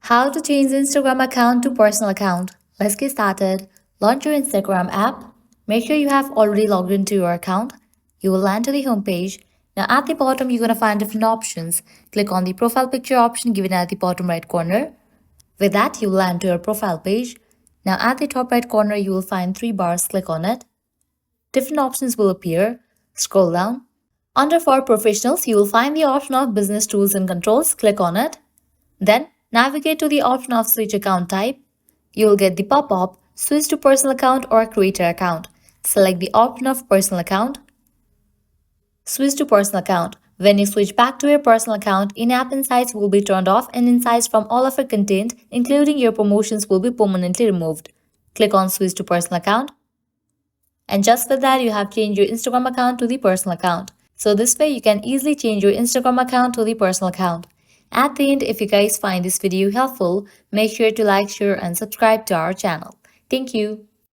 How to change the Instagram account to personal account. Let's get started. Launch your Instagram app. Make sure you have already logged into your account. You will land to the home page. Now at the bottom, you're going to find different options. Click on the profile picture option given at the bottom right corner. With that, you will land to your profile page. Now at the top right corner, you will find 3 bars. Click on it. Different options will appear. Scroll down. Under For Professionals, you will find the option of Business Tools and Controls. Click on it. Then navigate to the option of Switch Account Type. You will get the pop-up Switch to Personal Account or Creator Account. Select the option of Personal Account. Switch to Personal Account. When you switch back to your personal account, in-app insights will be turned off and insights from all of your content, including your promotions, will be permanently removed. Click on Switch to Personal Account. And just with that, you have changed your Instagram account to the personal account. So this way, you can easily change your Instagram account to the personal account. At the end, if you guys find this video helpful, make sure to like, share and subscribe to our channel. Thank you.